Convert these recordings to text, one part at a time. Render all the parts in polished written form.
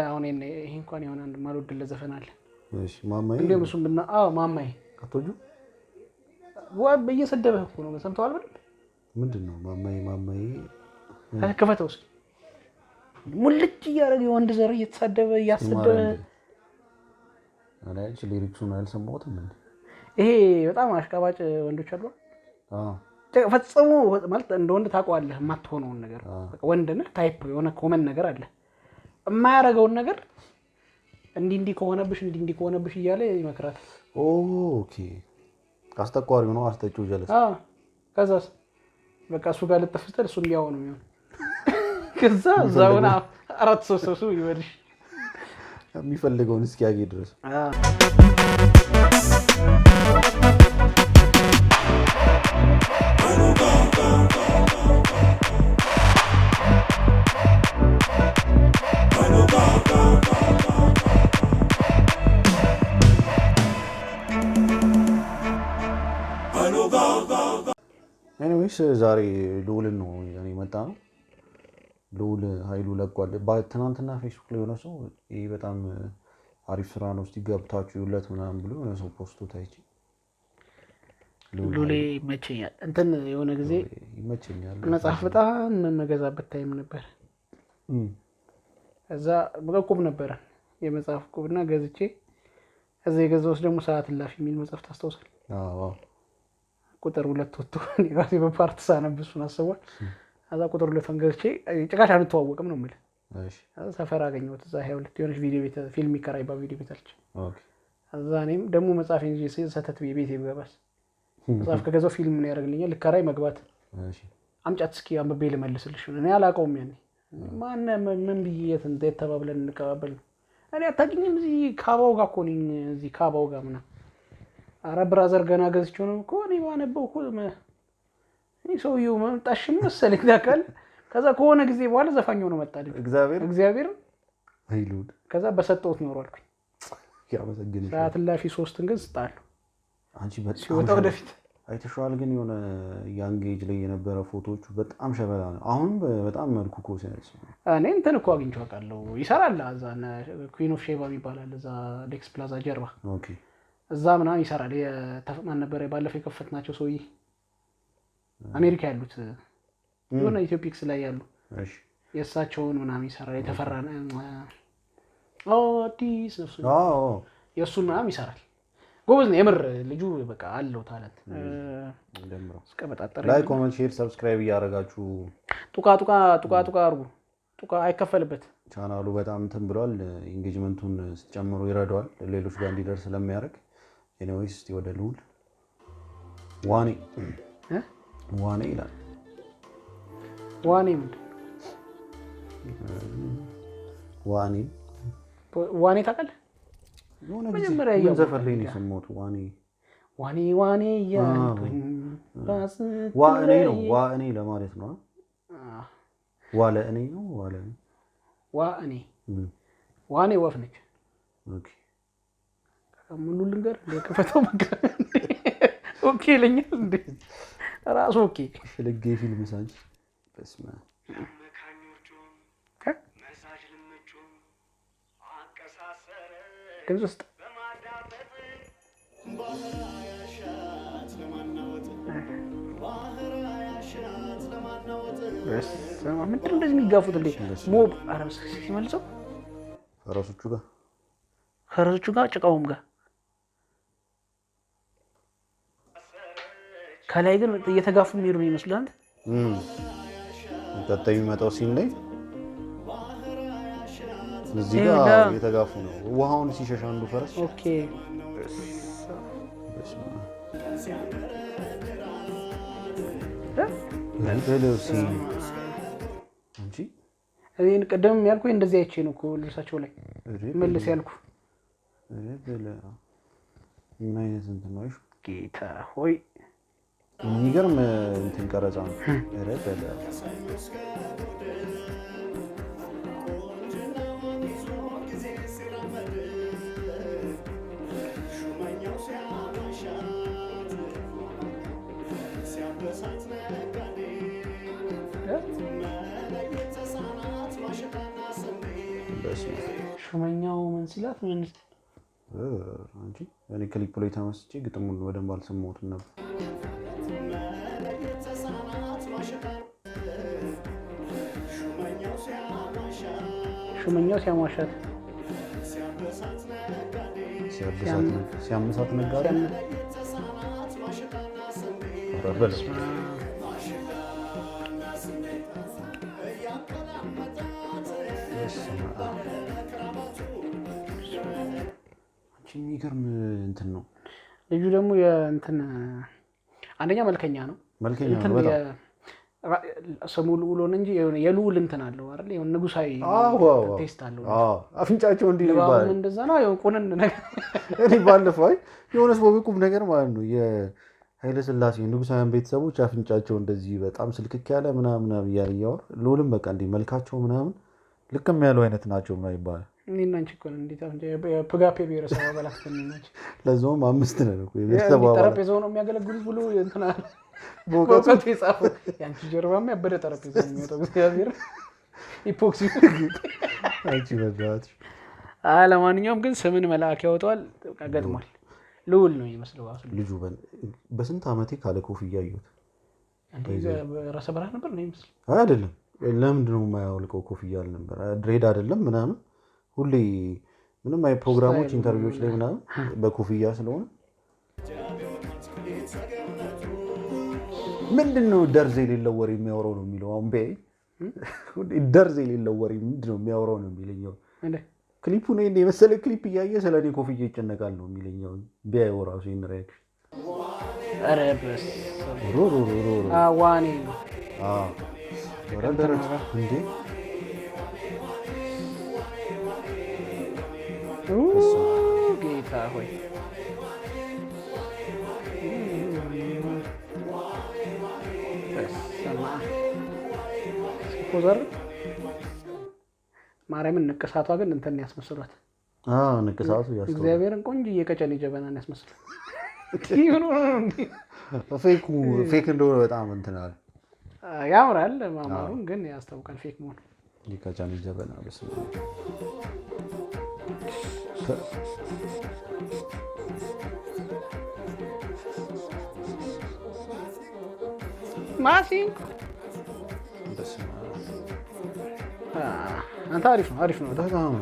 አሁን ይሄ እንኳን የሆነ አንድ ማልወድለት ዘፈን አለ። እሺ ማማዬ እንደም እሱም ብና ማማዬ አቶጁ በየሰደበህ እኮ ነው። ሰምተዋል በደንብ ምንድነው ማማዬ ከፈተው እስኪ ሙልጭ እያደረገ የወንድ ዘር እየተሳደበ እያሰደበ አላንቺ ሊሪክሱን አልሰማሁትም እንዴ? ይሄ በጣም አሽቃባጭ ወንዶች አሉ። ፈጽሞ ማለት እንደ ወንድ ታውቀዋለህ የማትሆነውን ነገር በቃ ወንድ ነህ ታይፕ የሆነ ኮመን ነገር አለ የማያረጋውን ነገር እንዲህ ከሆነብሽ እያለ ይመክራል። ኦኬ አስተቋሪው ነው አስተጪው ጀለስ ከዛስ በቃ እሱ ጋር ልጥፍ ስትል እሱ እንዲያው ነው የሚሆን። ከዛ ዛውና አራት ሰው ይወድሽ የሚፈልገውን እስኪያገኝ ድረስ ኤኒዌይስ ዛሬ ልዑልን ነው የመጣ ነው። ልዑል ኃይሉ ለቋል። ትናንትና ፌስቡክ ላይ የሆነ ሰው ይሄ በጣም አሪፍ ስራ ነው እስቲ ገብታችሁ ይውለት ምናምን ብሎ የሆነ ሰው ፖስቶ ታይቼ ልዑል ይመቸኛል። እንትን የሆነ ጊዜ ይመቸኛል መጽሐፍ በጣም መገዛበት ታይም ነበር። እዛ በቁብ ነበር የመጽሐፍ ቁብና ገዝቼ እዛ የገዛሁት ደግሞ ሰዓት እላፊ የሚል መጽሐፍ ታስታውሳል? አዎ ቁጥር 2 ወጥቶ ራሴ በፓርት ሳነብሱን አስቧል። አዛ ቁጥር 2 ገዝቼ ጭቃሽ አንተዋወቅም ነው ማለት። እሺ ሰፈር አገኘሁት እዛ 22 የሆነች ቪዲዮ ቤት ፊልም ይከራይባ ቪዲዮ ቤት አለች። ኦኬ እዛ እኔም ደግሞ መጽሐፍ እንጂ ሰተት ቤት ይገባስ መጽሐፍ ከገዛው ፊልም ምን ያደርግልኛል ልከራይ መግባት። እሺ አምጫት እስኪ አንብቤ ልመልስልሽ እኔ አላውቀውም ያኔ ማን ምን ብዬት እንዴት ተባብለን እንቀባበል እኔ አታውቂኝም እዚህ ካባው ጋር እኮ ነኝ እዚህ ካባው ጋር ምናምን አረ ብራዘር ገና ገዝቼው ነው እኮ እኔ ባነበው እኮ እኔ ሰውዬው መምጣሽም መሰለኝ ታውቃለህ። ከዛ ከሆነ ጊዜ በኋላ ዘፋኛው ነው መጣልኝ እግዚአብሔር ኃይሉን ከዛ በሰጠሁት ኖር አልኩኝ። ያመሰግንሽ ሰዓት እላፊ 3 ግን ስጣሉ አንቺ በጣም ወጣው ወደፊት አይተሽዋል። ግን የሆነ ያንግ ኤጅ ላይ የነበረ ፎቶዎቹ በጣም ሸበላ ነው። አሁን በጣም መልኩ እኮ ሲያንስ እኔ እንትን እኮ አግኝቼው አውቃለሁ። ይሰራል እዛ ኩዊን ኦፍ ሼባ ይባላል እዛ ሌክስ ፕላዛ ጀርባ። ኦኬ እዛ ምናምን ይሰራል። የተፈማን ነበር ባለፈው የከፈትናቸው ሰውዬ አሜሪካ ያሉት የሆነ ኢትዮፒክስ ላይ ያሉ እሺ የእሳቸውን ምናምን ይሰራል። የተፈራነ አዲስ ነው የእሱን ምናምን ይሰራል። ጎበዝ ነው የምር ልጁ በቃ አለው ታለንት። እንደምረው እስከመጣጠር ላይክ ኮሜንት ሼር ሰብስክራይብ እያደረጋችሁ ጡቃ አርጉ። ጡቃ አይከፈልበት ቻናሉ በጣም እንትን ብሏል። ኢንጌጅመንቱን ስትጨምሩ ይረዳዋል ሌሎች ጋር እንዲደርስ ስለሚያደርግ። ኤኒዌይስ እስቲ ወደ ልዑል ዋኔ ይላል። ዋኔ ምንድን ዋኔ ታውቃለህ? መጀመሪያ ዘፈን ላይ ነው የሰማሁት። ዋኔ እያልኩኝ ዋኔ ለማለት ነው። ዋኔ ወፍ ነች። ሙሉ ልንገር ለከፈተው ኦኬ ለኛል እንዴ ራሱ ኦኬ ፍልጌ ፊልም ሳንጂ በስማ ከዚህ ምንድን እንደዚህ የሚጋፉት እንዴ ሞብ አረብስ ሲመልሰው ፈረሶቹ ጋር ጭቃውም ጋር ከላይ ግን እየተጋፉ የሚሄዱ ነው ይመስላል። ቀጣይ የሚመጣው ሲን ላይ እዚህ ጋር እየተጋፉ ነው። ውሃውን ሲሸሽ አንዱ ፈረስ ኦኬ እኔን ቀደም ያልኩኝ እንደዚህ አይቼ ነው እኮ ልብሳቸው ላይ መልስ ያልኩ። ምን አይነት እንትን ነው? ጌታ ሆይ የሚገርም እንትን ቀረጻ ነው። ሹመኛው ምን ሲላት ምን አንቺ እኔ ክሊፕ ላይ ተመስጬ ግጥሙን በደንብ አልሰማሁትም ነበር። ሹመኛው ሲያሟሻት ሲያመሳት ነጋዴ የሚገርም እንትን ነው። ልጁ ደግሞ የእንትን አንደኛ መልከኛ ነው። ስሙ ልዑል ሆነ እንጂ የልዑል እንትን አለው አይደል? የሆነ ንጉሳዊ ቴስት አለው። አፍንጫቸው እንዲህ ይባላል። እንደዛ ነው። ያው ቁንን ነገር እኔ ባለፈው የሆነ ሰው ቢቁም ነገር ማለት ነው የኃይለ ሥላሴ ንጉሳውያን ቤተሰቦች አፍንጫቸው እንደዚህ በጣም ስልክክ ያለ ምናምን እያለ እያወራ ልዑልም በቃ እንዲህ መልካቸው ምናምን ልክም ያለው አይነት ናቸው ምናምን ይባላል። እኔና አንቺ እኮ ነን እንዴት አፍንጫ የፕጋፔ ብሔረሰብ አባላት ናቸው። ለዛውም 5 ነን እኮ የቤተሰብ አባላት። ጠረጴዛው ነው የሚያገለግሉት ብሎ እንትና በወቀቱ የጻፈው ያንቺ ጀርባማ ያበደ ጠረጴዛ ነው የሚወጣው። እግዚአብሔር ኢፖክሲ አንቺ በዛት። ለማንኛውም ግን ስምን መልአክ ያወጣዋል ገጥሟል። ልዑል ነው የሚመስለው ልጁ። በስንት ዓመቴ ካለ ኮፍያ አየሁት። ራሰ በራ ነበር ነው የሚመስለው። አይደለም ለምንድን ነው የማያወልቀው ኮፍያ አልነበር? ድሬድ አይደለም ምናምን ሁሌ ምንም አይ ፕሮግራሞች ኢንተርቪዎች ላይ ምናምን በኮፍያ ስለሆነ ምንድነው ደርዝ የሌለው ወሬ የሚያወራው ነው የሚለው። አሁን በይ ደርዝ የሌለው ወሬ ምንድነው የሚያወራው ነው የሚለኛው። ክሊፑ ነው እንደ የመሰለ ክሊፕ እያየ ስለኔ ኮፍያ ይጨነቃል ነው የሚለኛው። ቢያየው ራሱ ይሄን ሪአክሽን ኧረ በስ ዋኔ ነው ወረደረች እንዴ ጌታ ሆይ ፖዘር ማርያምን ንቅሳቷ ግን እንትን ያስመስሏት። ንቅሳቱ ያስተው እግዚአብሔርን ቆንጆዬ ቀጨኔ ጀበናን ያስመስሏት። ፌክ እንደሆነ በጣም እንትን አለ። ያምራል ማማሩን ግን ያስታውቃል ፌክ መሆኑ። የቀጨኔ ጀበና በስመ ማሲንኮ አንተ አሪፍ ነው በጣም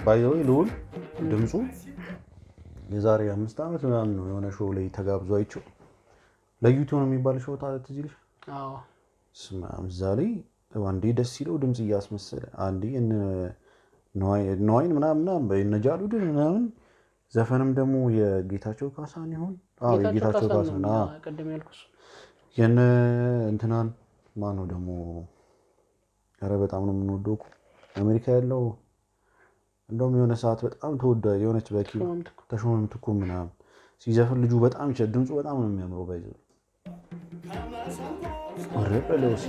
ባየው ልዑል ድምፁ የዛሬ 5 ዓመት ምናምን ነው የሆነ ሾው ላይ ተጋብዞ አይቼው ለዩቲዩብ ነው የሚባል ሾው ታዲያ ትዝ ይልሽ? አዎ ስማም እዛ ላይ አንዴ ደስ ይለው ድምፅ እያስመሰለ አንዴ ነዋይን ምናምን በነጃሉድን ምናምን ዘፈንም ደግሞ የጌታቸው ካሳን ይሆን? አዎ የጌታቸው ካሳን ቀደም ያልኩስ የነ እንትናን ማን ነው ደግሞ? ኧረ በጣም ነው የምንወደው እኮ አሜሪካ ያለው እንደውም የሆነ ሰዓት በጣም ተወዳ የሆነች በኪ ተሾመ ምትኩ ምናምን ሲዘፍን ልጁ በጣም ይችላል። ድምፁ በጣም ነው የሚያምረው። ባይዘው ወረቀለው ሲ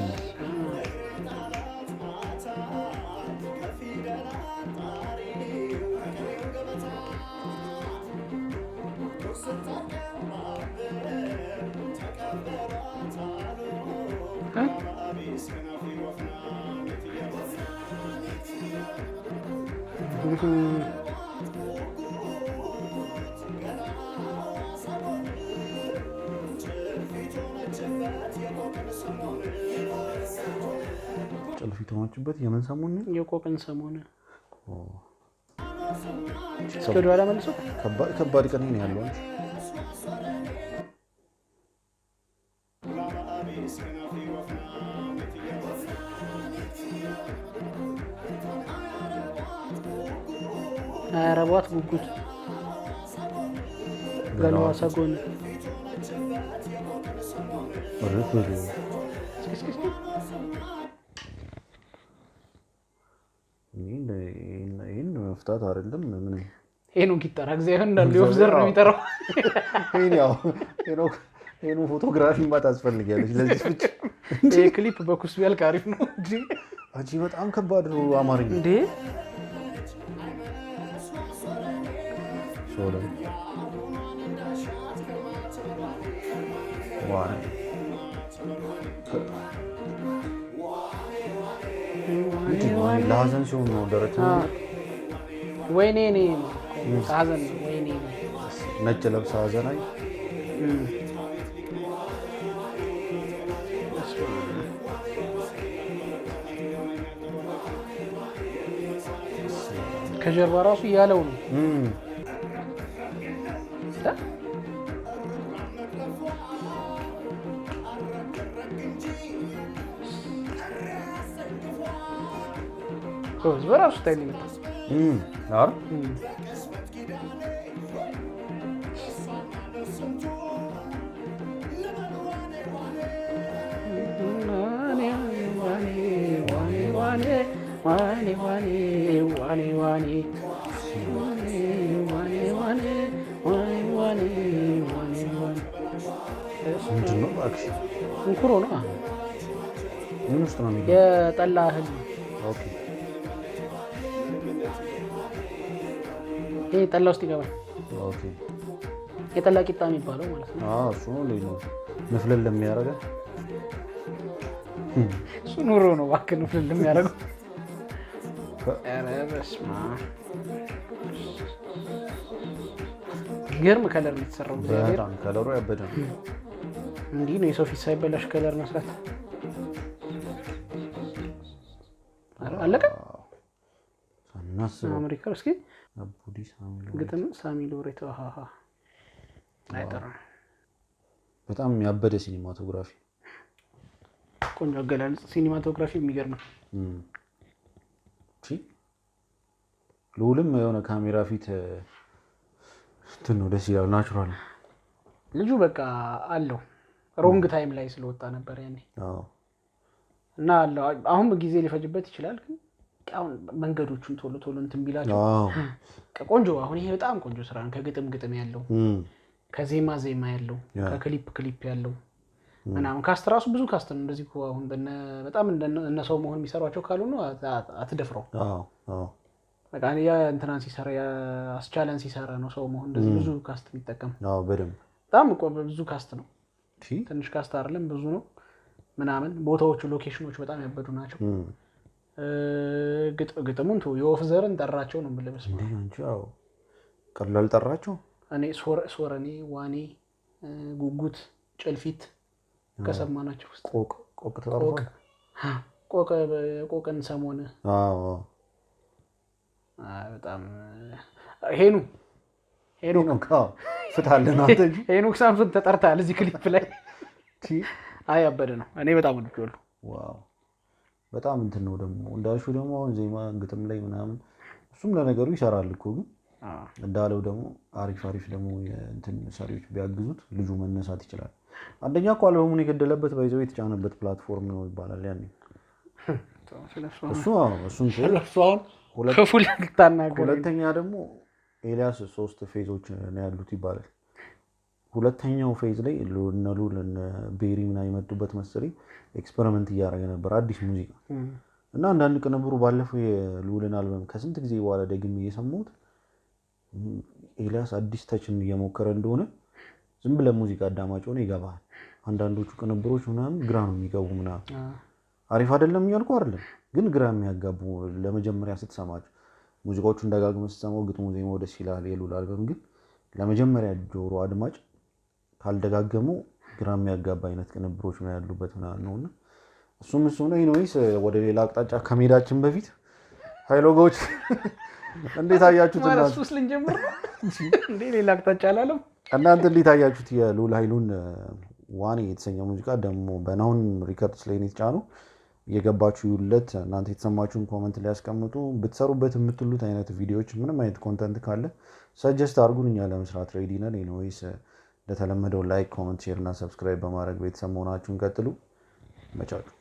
ጭልፊት ሆናችሁበት የምን ሰሞን ነው? የቆቅን ሰሞን እስከ ወደ ኋላ መልሶ ከባድ ቀን ነው ያለው። አረቧት ጉጉት ገለዋ ሰጎን ይህን መፍታት አይደለም ምንም ይሄን ጊታር እግዚአብሔር እንዳለ ኦብዘር ነው የሚጠራው። ይሄን ፎቶግራፊ ማታ አስፈልጊያለሽ ለዚህ ፍጭ ይሄ ክሊፕ በኩስ ቢያልቅ አሪፍ ነው እንጂ አጂ በጣም ከባድ ነው አማርኛ እንዴ ሶሎ ዋው ምንድን ነው ለሀዘን ሲሆን ነው ደረት ወይኔ እኔ ሀዘን ነው ወይኔ ነጭ ለብሳ ሀዘን አይ ከጀርባ ራሱ እያለው ነው በራሱ ስታይል ይመጣል። ምንድን ነው እባክሽ? እንኩሮ ነው። ምን ውስጥ ነው የሚገባው? የጠላ እህል ነው። ኦኬ ይሄ ጠላ ውስጥ ይገባል። ኦኬ የጠላ ቂጣ የሚባለው ማለት ነው። እሱ ነው ልጅ ነው ንፍልል ለሚያደርገው እሱ ኑሮ ነው እባክህ ንፍልል ለሚያደርገው። ኧረ በስመ አብ ገርም ከለር ነው የተሰራው። በጣም ከለሩ ያበደ ነው። እንዲህ ነው የሰው ፊት ሳይበላሽ ከለር መስራት። አለቀ። ሳናስበው አሜሪካ እስኪ አቡዲ ግጥም ሳሚ ሎሬት አይጠራ። በጣም ያበደ ሲኒማቶግራፊ፣ ቆንጆ አገላለጽ። ሲኒማቶግራፊ የሚገርም ነው። ልዑልም የሆነ ካሜራ ፊት እንትን ነው ደስ ይላል። ናቹራል ልጁ በቃ አለው። ሮንግ ታይም ላይ ስለወጣ ነበር ያኔ እና አለው። አሁን ጊዜ ሊፈጅበት ይችላል፣ ግን አሁን መንገዶቹን ቶሎ ቶሎ እንትን ቢላቸው ቆንጆ። አሁን ይሄ በጣም ቆንጆ ስራ ነው። ከግጥም ግጥም ያለው፣ ከዜማ ዜማ ያለው፣ ከክሊፕ ክሊፕ ያለው ምናምን ካስት ራሱ ብዙ ካስት ነው። እንደዚህ አሁን በጣም እነ ሰው መሆን የሚሰሯቸው ካሉ ነው አትደፍረው። በቃ ያ እንትናን ሲሰራ ያ አስቻለን ሲሰራ ነው ሰው መሆን እንደዚህ ብዙ ካስት የሚጠቀም። በደንብ በጣም ብዙ ካስት ነው። ትንሽ ካስት አይደለም ብዙ ነው ምናምን። ቦታዎቹ ሎኬሽኖች በጣም ያበዱ ናቸው። ግጥሙን የወፍ ዘርን ጠራቸው ነው የምልህ። ቀላል ጠራቸው። እኔ ሶረኔ፣ ዋኔ፣ ጉጉት፣ ጭልፊት ከሰማናቸው ውስጥ ቆቅን ሰሞን በጣም ሄኖክ ፍታለን ሄኖክ ሳምሶን ተጠርታል እዚህ ክሊፕ ላይ። አይ ያበደ ነው። እኔ በጣም ወድጄዋለሁ። ዋው በጣም እንትን ነው ደግሞ እንዳልሽው ደግሞ አሁን ዜማ ግጥም ላይ ምናምን እሱም ለነገሩ ይሰራል እኮ፣ ግን እንዳለው ደግሞ አሪፍ ደግሞ እንትን ሰሪዎች ቢያግዙት ልጁ መነሳት ይችላል። አንደኛ እኮ አልበሙን የገደለበት ባይዘው የተጫነበት ፕላትፎርም ነው ይባላል ያኔ። ሁለተኛ ደግሞ ኤልያስ 3 ፌዞች ነው ያሉት ይባላል። ሁለተኛው ፌዝ ላይ እነ ሉል እነ ቤሪ ምናምን የመጡበት መሰለኝ ኤክስፐሪመንት እያደረገ ነበር አዲስ ሙዚቃ እና አንዳንድ ቅንብሩ ባለፈው የሉልን አልበም ከስንት ጊዜ በኋላ ደግሜ እየሰማሁት ኤልያስ አዲስ ተችን እየሞከረ እንደሆነ ዝም ብለህ ሙዚቃ አዳማጭ ሆነ ይገባል። አንዳንዶቹ ቅንብሮች ምናምን ግራ ነው የሚገቡ ምናምን አሪፍ አይደለም እያልኩ አይደለም፣ ግን ግራ የሚያጋቡ ለመጀመሪያ ስትሰማቸው ሙዚቃዎቹን ደጋግመህ ስትሰማው ግጥሙ ዜማው ደስ ይላል። የሉል አልበም ግን ለመጀመሪያ ጆሮ አድማጭ ካልደጋገሙ ግራ የሚያጋባ አይነት ቅንብሮች ነው ያሉበት ምናምን ነውና እሱ ነው። ኢንዌይስ ወደ ሌላ አቅጣጫ ከመሄዳችን በፊት ሃይሎጎች እንዴት አያችሁት? ማለት ሱስ ልንጀምር እንዴ? ሌላ አቅጣጫ አላለም። እናንተ እንዴት አያችሁት? የሉል ኃይሉን ዋኔ የተሰኘው ሙዚቃ ደግሞ በናውን ሪከርድስ ላይ ነው የተጫነው። እየገባችሁ ይውለት። እናንተ የተሰማችሁን ኮመንት ላይ ያስቀምጡ። ብትሰሩበት የምትሉት አይነት ቪዲዮዎች ምንም አይነት ኮንተንት ካለ ሰጀስት አድርጉን፣ እኛ ለመስራት ሬዲ ነን። ኤኒዌይስ እንደተለመደው ላይክ፣ ኮመንት፣ ሼር እና ሰብስክራይብ በማድረግ ቤተሰብ መሆናችሁን ቀጥሉ። መቻችሁ